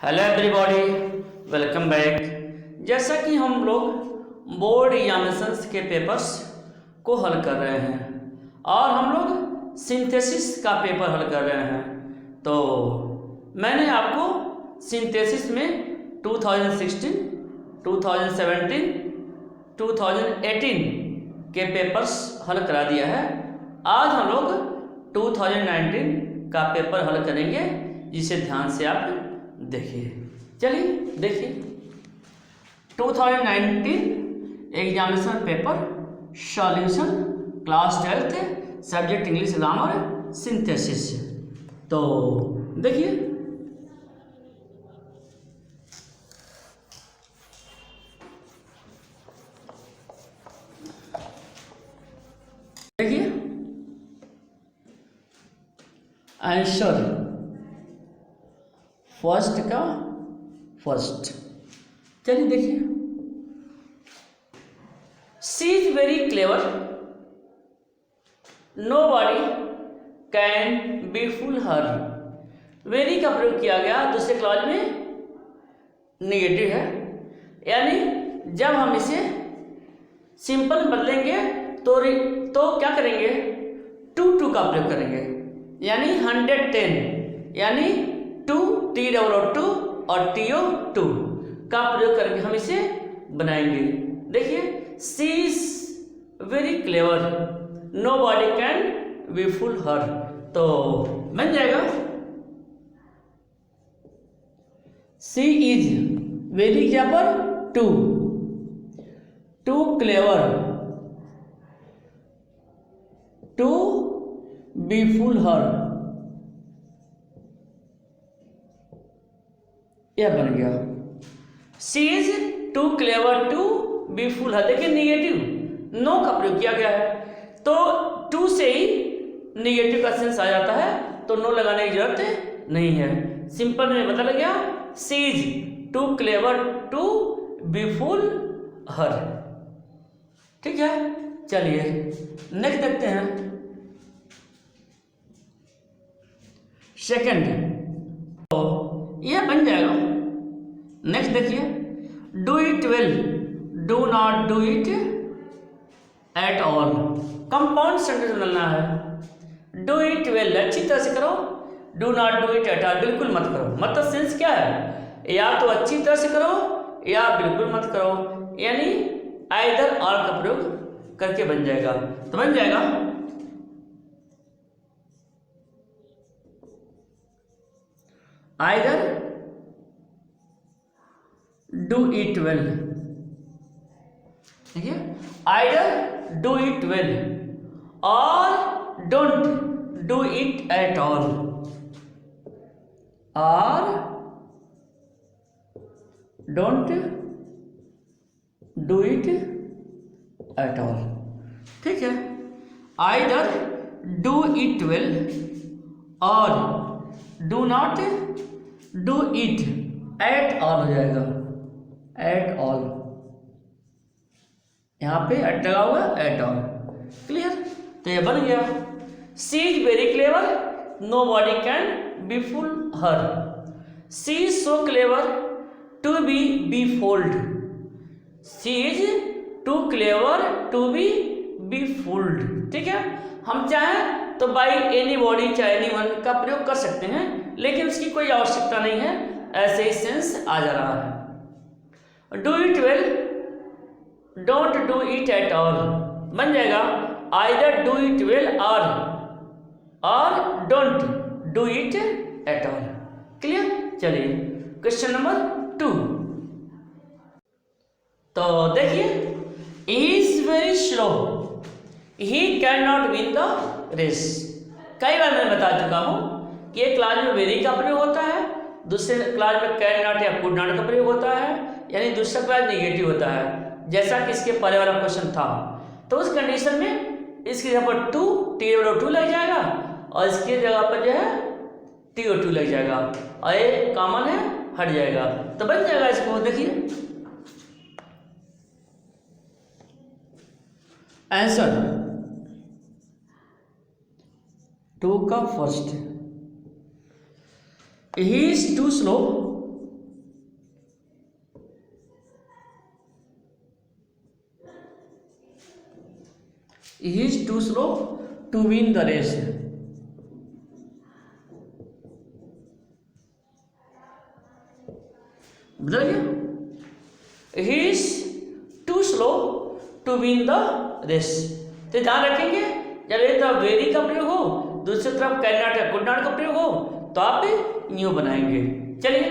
Hello everybody, welcome back. जैसा कि हम लोग बोर्ड एग्जामिनेशंस के पेपर्स को हल कर रहे हैं और हम लोग सिंथेसिस का पेपर हल कर रहे हैं, तो मैंने आपको सिंथेसिस में 2016, 2017, 2018 के पेपर्स हल करा दिया है। आज हम लोग 2019 का पेपर हल करेंगे, जिसे ध्यान से आप देखिए। चलिए देखिए 2019 examination paper solution, class 12th, subject English grammar, synthesis. तो देखिए आंसर फर्स्ट का फर्स्ट। चलिए देखिए, she is very clever, nobody can B full her. Very का प्रयोग किया गया दूसरे क्लॉज में, निगेटिव है, यानी जब हम इसे सिंपल बदलेंगे तो क्या करेंगे, टू का प्रयोग करेंगे, यानी 110, यानी 2 TOO और TO2 का प्रयोग करके हम इसे बनाएंगे। देखिए, she is very clever, nobody can B full her, तो बन जाएगा शी इज वेरी क्या पर too clever to be full her, यह बन गया she is too clever to be full her. देखिए निगेटिव नो का प्रयोग किया गया है, तो टू से ही निगेटिव का सेंस आ जाता है, तो नो लगाने की जरूरत नहीं है। सिंपल में पता लग गया, she is too clever to be full her. ठीक है, चलिए नेक्स्ट देखते हैं। सेकंड, तो यह बन जाएगा। नेक्स्ट देखिए, do it well, do not do it at all. Compound sentence बनाना है। डू इट वेल अच्छी तरह से करो, do not do it at all बिल्कुल मत करो। मतलब सेंस क्या है, या तो अच्छी तरह से करो या बिल्कुल मत करो, यानी आइदर और का प्रयोग करके बन जाएगा। तो बन जाएगा आइदर डू इट वेल। देखिए, आइदर डू इट वेल और don't do it at all, और don't do it at all. ठीक है, आइदर डू इट वेल और do not do it at all हो जाएगा, एट ऑल, यहां पे एट लगा हुआ एट ऑल। क्लियर, तो ये बन गया she is very clever, nobody can B full her. She is so clever to be fooled, she is too clever to be fooled. ठीक है, हम चाहें तो बाई एनी बॉडी चाहे एनी वन का प्रयोग कर सकते हैं, लेकिन उसकी कोई आवश्यकता नहीं है, ऐसे ही सेंस आ जा रहा है। Do it well, don't do it at all बन जाएगा आइदर डू इट वेल और don't do it at all. Clear, चलिए क्वेश्चन नंबर 2। तो देखिए, he is very slow, he can not win the race. कई बार मैं बता चुका हूं कि एक क्लास में वेरी का प्रयोग होता है, दूसरे क्लास में कैन नॉट या कुड नॉट का प्रयोग होता है, यानी दूसरा क्लास नेगेटिव होता है, जैसा कि इसके पहले वाला क्वेश्चन था। तो उस कंडीशन में इसकी जगह पर TO2 लग जाएगा और इसकी जगह पर जो है TO2 लग जाएगा, और ये कॉमन है, हट जाएगा, तो बन जाएगा इसको। देखिए आंसर 2 का first, he is too slow he is too slow to win the race. बदल गया, he is too slow to win the race. तो ध्यान रखेंगे जब एक तरफ वेरी का प्रयोग हो, दूसरी तरफ कैन या कुड नॉट का प्रयोग हो, तो आप न्यू बनाएंगे। चलिए,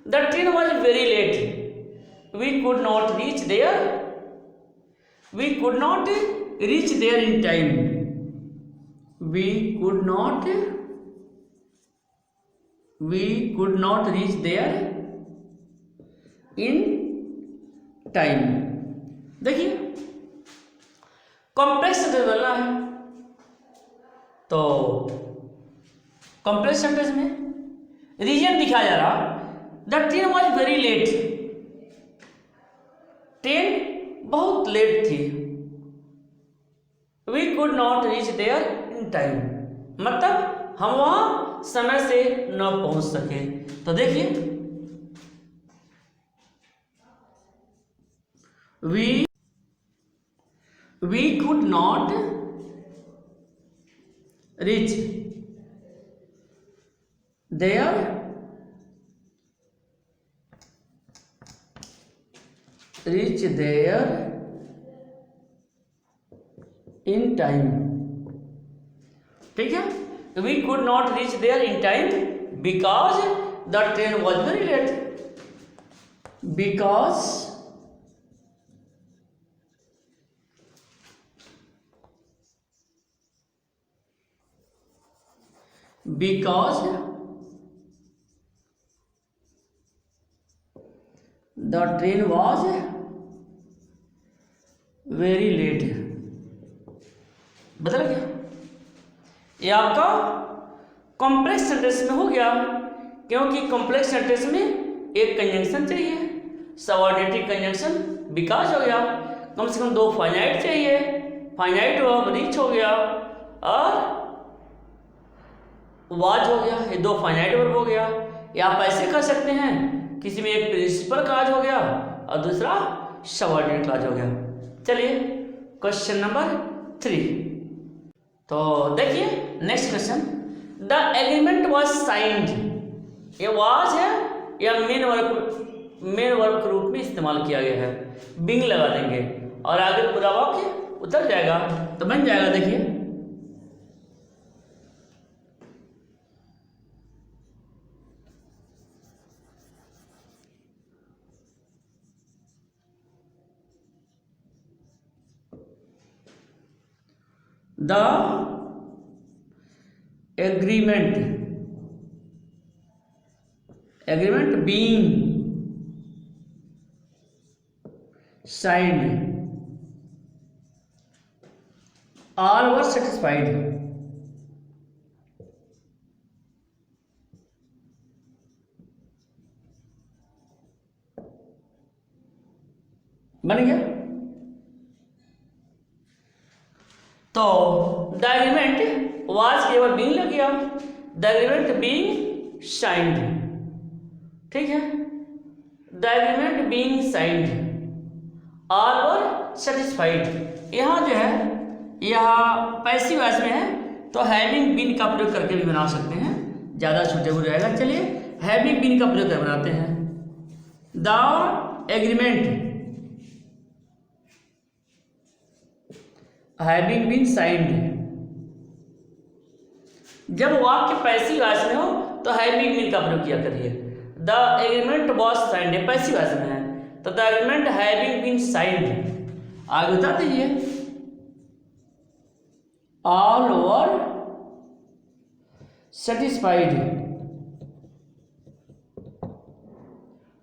the train was very late, we could not reach there, we could not reach there in time, we could not reach there in time. देखिए, कॉम्प्लेक्स सेंटेंस बनना है, तो कॉम्प्लेक्स सेंटेंस में रीजन दिखाया जा रहा, the train was very late, train बहुत late थी, we could not reach there in time, मतलब हम वहां समय से न पहुंच सके। तो देखिए, we could not reach there in time। ठीक है, we could not reach there in time because the train was very late, because the train was very late। बदल गया, ये आपका कॉम्प्लेक्स सेंटेंस में हो गया, क्योंकि कॉम्प्लेक्स सेंटेंस में एक कंजंक्शन चाहिए, सबऑर्डिनेटिव कंजंक्शन बिकॉज हो गया, कम से कम दो फाइनाइट चाहिए, फाइनाइट वर्ब रीच हो गया और वाज हो गया, ये दो फाइनाइट वर्ब हो गया। या आप ऐसे कर सकते हैं, किसी में एक प्रिंसिपल क्लॉज हो गया और दूसरा सबऑर्डिनेट क्लॉज हो गया। चलिए, क्वेश्चन नंबर 3। तो देखिए next question, the agreement was signed, ये वाज है या मेन वर्ब के रूप में इस्तेमाल किया गया है, बिंग लगा देंगे और आगे पूरा वाक्य उतर जाएगा, तो बन जाएगा। देखिए, the agreement being signed, all were satisfied। बन गया। तो द एग्रीमेंट वाज केवल बीइंग लग गया, द एग्रीमेंट बीइंग साइंड। ठीक है, the agreement being signed all were satisfied. यहाँ जो है, यहाँ पैसिव वॉइस में है, तो हैविंग बीन का प्रयोग करके भी बना सकते हैं, ज़्यादा सूटेबल रहेगा। चलिए, हैविंग बीन का प्रयोग कर बनाते हैं। The agreement having been signed, जब वाक्य पैसिव वॉइस में हो तो हैविंग बीन का प्रयोग किया करिए। The agreement was signed passive voice में है, तो the agreement having been signed, आगे बता दीजिए, ऑल वर सेटिस्फाइड,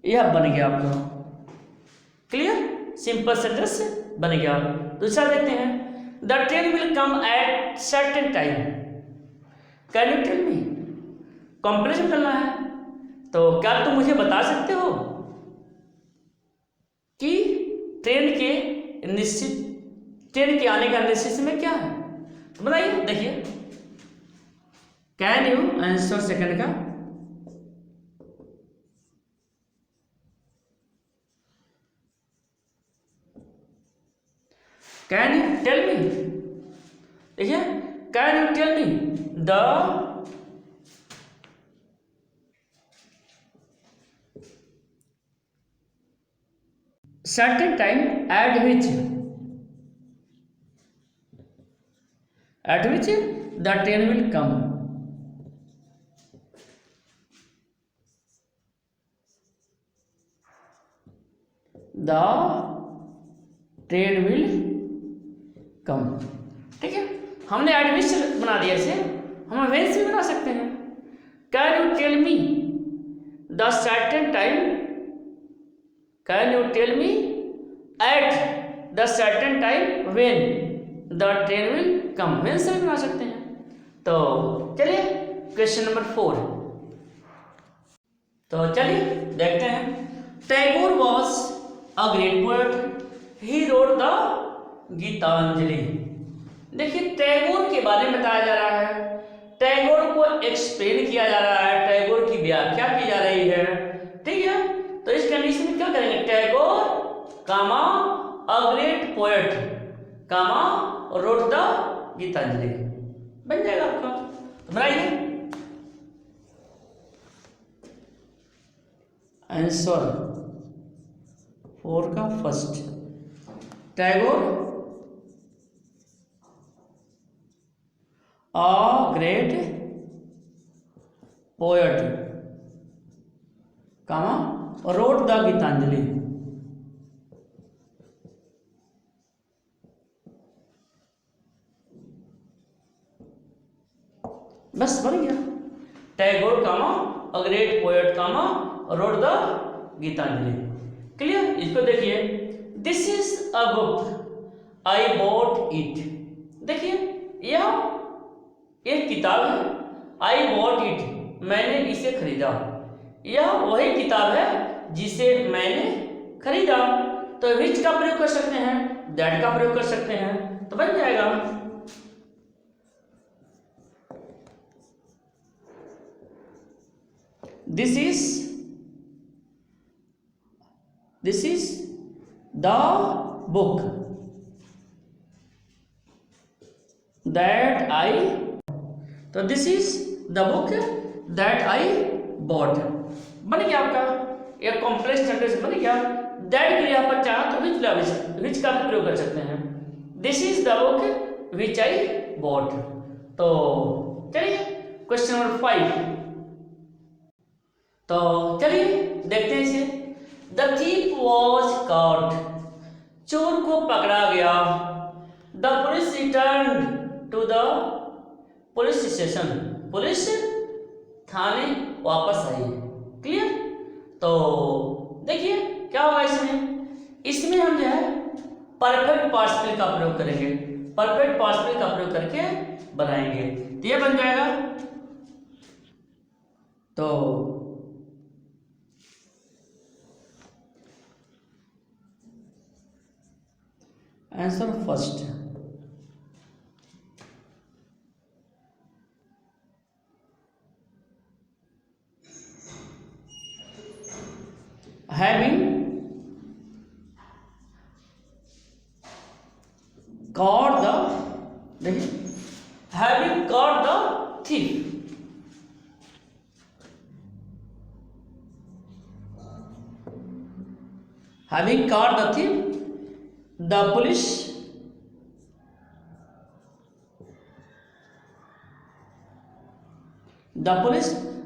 यह बन गया आपका। क्लियर, सिंपल सेंटेंस बन गया। दूसरा देखते हैं, the train will come at certain time, can you tell me, complex करना है, तो क्या तुम मुझे बता सकते हो कि ट्रेन के आने का निश्चित समय क्या है? तो बताइए। देखिए, कैन यू आंसर सेकंड का, कैन यू टेल मी, देखिए can you tell me the certain time at which the train will come. The train will come, ठीक है। हमने एट विच बना दिया इसे, हम वेन से भी बना सकते हैं। Can you tell me the certain time, can you tell me at the certain time when the train will come, when से भी बना सकते हैं। तो चलिए क्वेश्चन नंबर 4, तो चलिए देखते हैं। Tagore was a great poet, he wrote the Gitanjali. देखिए टैगोर के बारे में बताया जा रहा है, टैगोर को एक्सप्लेन किया जा रहा है, टैगोर की व्याख्या की जा रही है, ठीक है। तो इस कंडीशन में क्या करेंगे, Tagore comma a great poet comma wrote the Gitanjali, बन जाएगा आपका। तो बनाइए आंसर 4 का first, Tagore a great poet comma wrote the Gitanjali. बस बन गया, Tagore comma a great poet comma wrote the Gitanjali. Clear. इसको देखिए, this is a book I bought it. देखिए यह एक किताब है, आई बॉट इट, मैंने इसे खरीदा। यह वही किताब है जिसे मैंने खरीदा। तो विच का प्रयोग कर सकते हैं, दैट का प्रयोग कर सकते हैं, तो बन जाएगा this is the book that I, तो this is the book that I bought, बन गया आपका एक कॉम्प्लेक्स सेंटेंस बन गया। दैट के लिए आप चाहें तो विच का भी प्रयोग कर सकते हैं, this is the book which I bought. तो चलिए क्वेश्चन नंबर 5, तो चलिए देखते हैं इसे। द थीफ वॉज कॉट, चोर को पकड़ा गया। The police return to the police station, police थाने वापस आई। क्लियर। तो देखिए क्या होगा इसमें, इसमें हम जो है परफेक्ट पार्टिसिपल का प्रयोग करेंगे, परफेक्ट पार्टिसिपल का प्रयोग करके बनाएंगे, तो ये बन जाएगा। तो answer first, having caught the, देखिए having caught the thief, having caught the thief, the police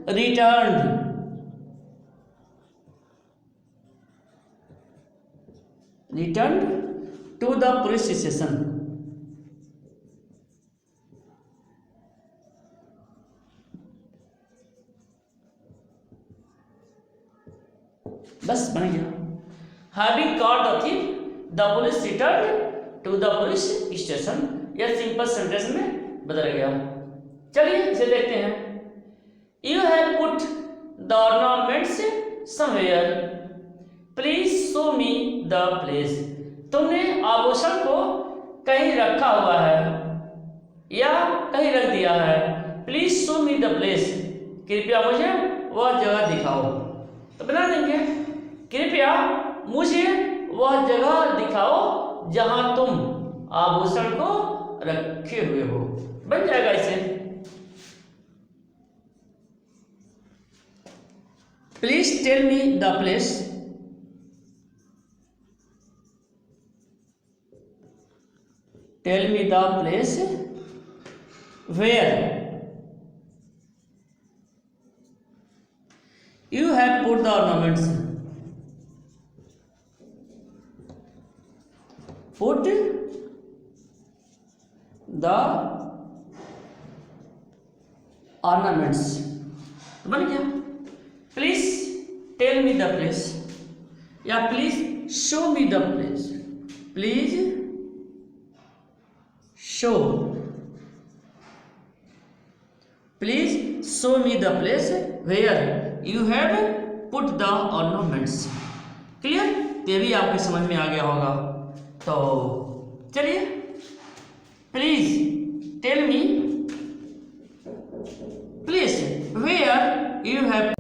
returned to the police station, बस बन गया। Having caught the thief, the police returned to the police station, यह simple sentence में बदल गया। चलिए इसे देखते हैं। You have put the ornaments somewhere, please show me the place, तुमने आभूषण को कहीं रखा हुआ है या कहीं रख दिया है। Please show me the place, कृपया मुझे वह जगह दिखाओ। तो बना देंगे, कृपया मुझे वह जगह दिखाओ जहां तुम आभूषण को रखे हुए हो। बन जाएगा इसे। Please tell me the place. Tell me the place where you have put the ornaments। put the ornaments बन गया। Please tell me the place या please show me the place. Please show, please show me the place where you have put the ornaments. Clear? ये भी आपके समझ में आ गया होगा। तो चलिए, please tell me please where you have,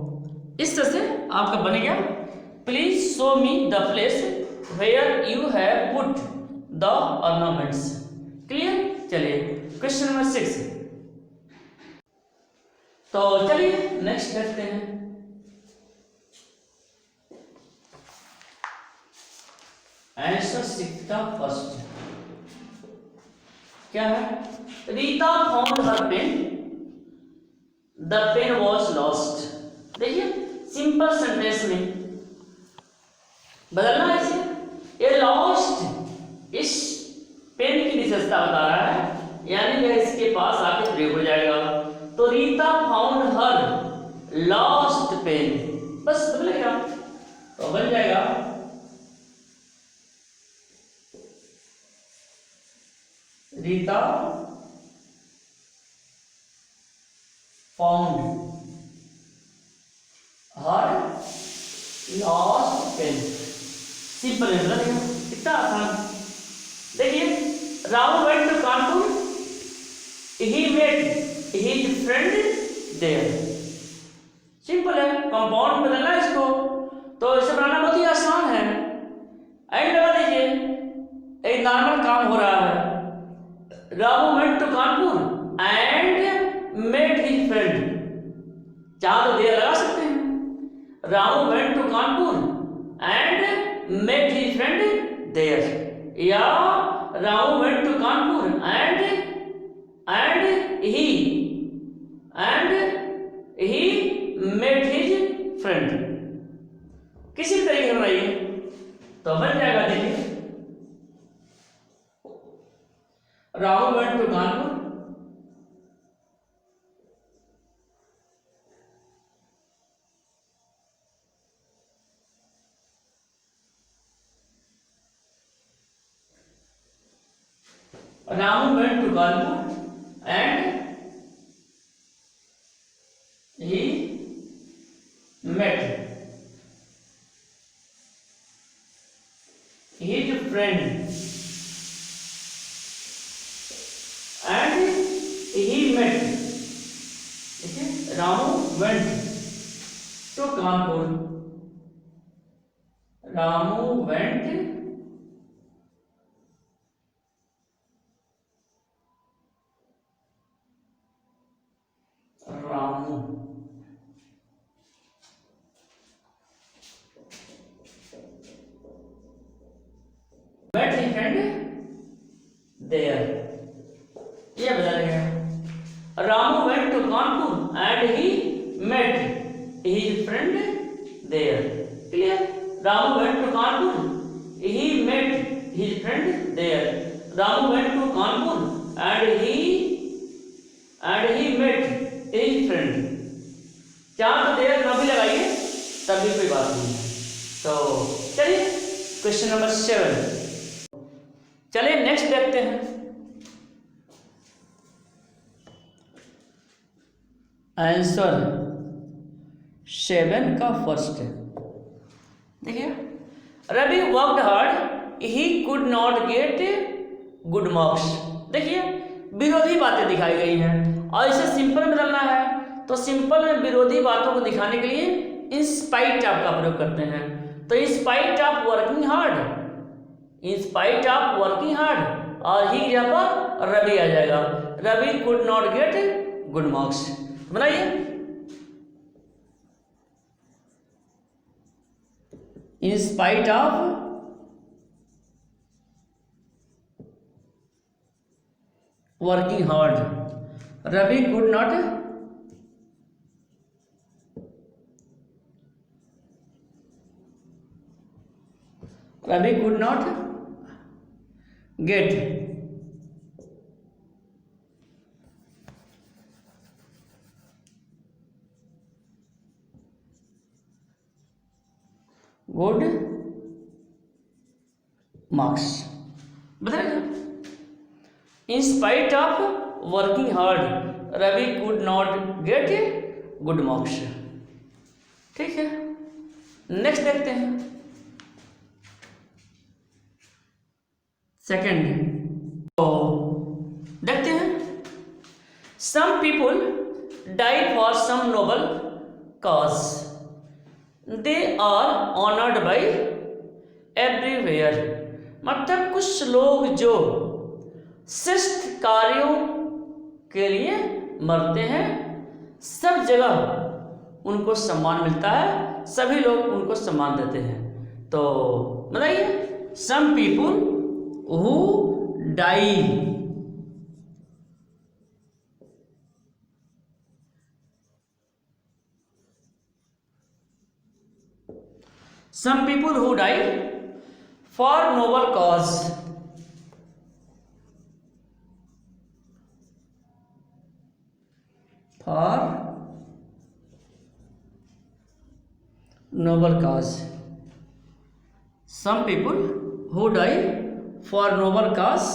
इस तरह से आपका बन गया। Please show me the place where you have put the ornaments. Clear? चलिए क्वेश्चन नंबर 6। तो चलिए नेक्स्ट देखते हैं। आंसर 6 का फर्स्ट क्या है? Rita found her pen, the pen was lost. देखिए सिंपल सेंटेंस में बदलना है इसे। ये लॉस्ट इस पेन की विशेषता बता रहा है, यानी यह इसके पास आके प्रयोग हो जाएगा। तो Rita found her lost pen, बस बदलेगा तो बन जाएगा Rita found her lost pen. Simple है, कितना आसान। देखिए Rahul went to Kanpur, he met his friend there. Simple है, कंपाउंड बदलना है इसको, तो इसे बनाना बहुत ही आसान है। एंड लगा दीजिए, एक नॉर्मल काम हो रहा है। Ramu went to Kanpur and met his friend, चाहे तो देयर लगा सकते हैं। Ramu went to Kanpur and met his friend there, या Ramu went to Kanpur and he met his friend. किसी भी तरीके से बनाइए तो बन जाएगा। देखिए Rahul went to Kanpur, Ramu went to Kanpur and he met his friend and he met, okay? Ramu went to Kanpur, Ramu went met his friend there, ये बता रहे हैं। Ramu went to Kanpur and he met his friend there, clear? Ramu went to Kanpur, he met his friend there. Ramu went to Kanpur and he met his friend। चार तो देर ना भी लगाइए तब भी कोई बात नहीं है। तो चलिए क्वेश्चन नंबर 7, चलिए नेक्स्ट देखते हैं। आंसर 7 का फर्स्ट है। देखिए Ravi worked hard, he could not get good marks. देखिए विरोधी बातें दिखाई गई हैं और इसे सिंपल में बदलना है, तो सिंपल में विरोधी बातों को दिखाने के लिए इन स्पाइट ऑफ का प्रयोग करते हैं। तो in spite of working hard, in spite of working hard और ही की जगह पर रवि आ जाएगा, Ravi could not get good marks. बनाइए, in spite of working hard, Ravi could not get good marks। बताइए, in spite of working hard Ravi could not get good marks. ठीक है, नेक्स्ट देखते हैं सेकेंड। तो देखते हैं, some people die for some noble cause, they are honoured by everywhere. मतलब कुछ लोग जो श्रेष्ठ कार्यों के लिए मरते हैं, सब जगह उनको सम्मान मिलता है, सभी लोग उनको सम्मान देते हैं। तो बताइए, some people who die some people who die for noble cause, for noble cause, some people who die for noble cause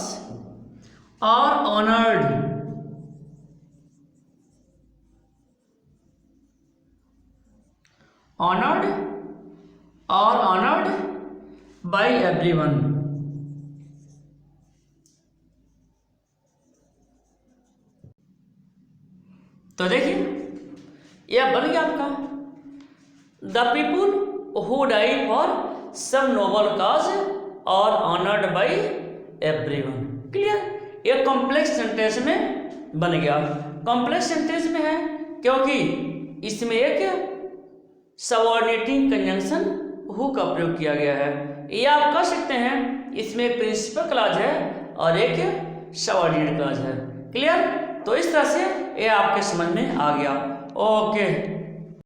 are honored by everyone। तो देखिए, यह बन गया आपका the people who die for some noble cause और honoured by everyone. Clear, ये complex sentence में बन गया। कॉम्प्लेक्स सेंटेंस में है क्योंकि इसमें एक सबऑर्डिनेटिंग कंजंक्शन हु का प्रयोग किया गया है। ये आप कह सकते हैं, इसमें एक प्रिंसिपल क्लॉज है और एक सबऑर्डिनेट क्लॉज है। क्लियर, तो इस तरह से ये आपके समझ में आ गया। ओके।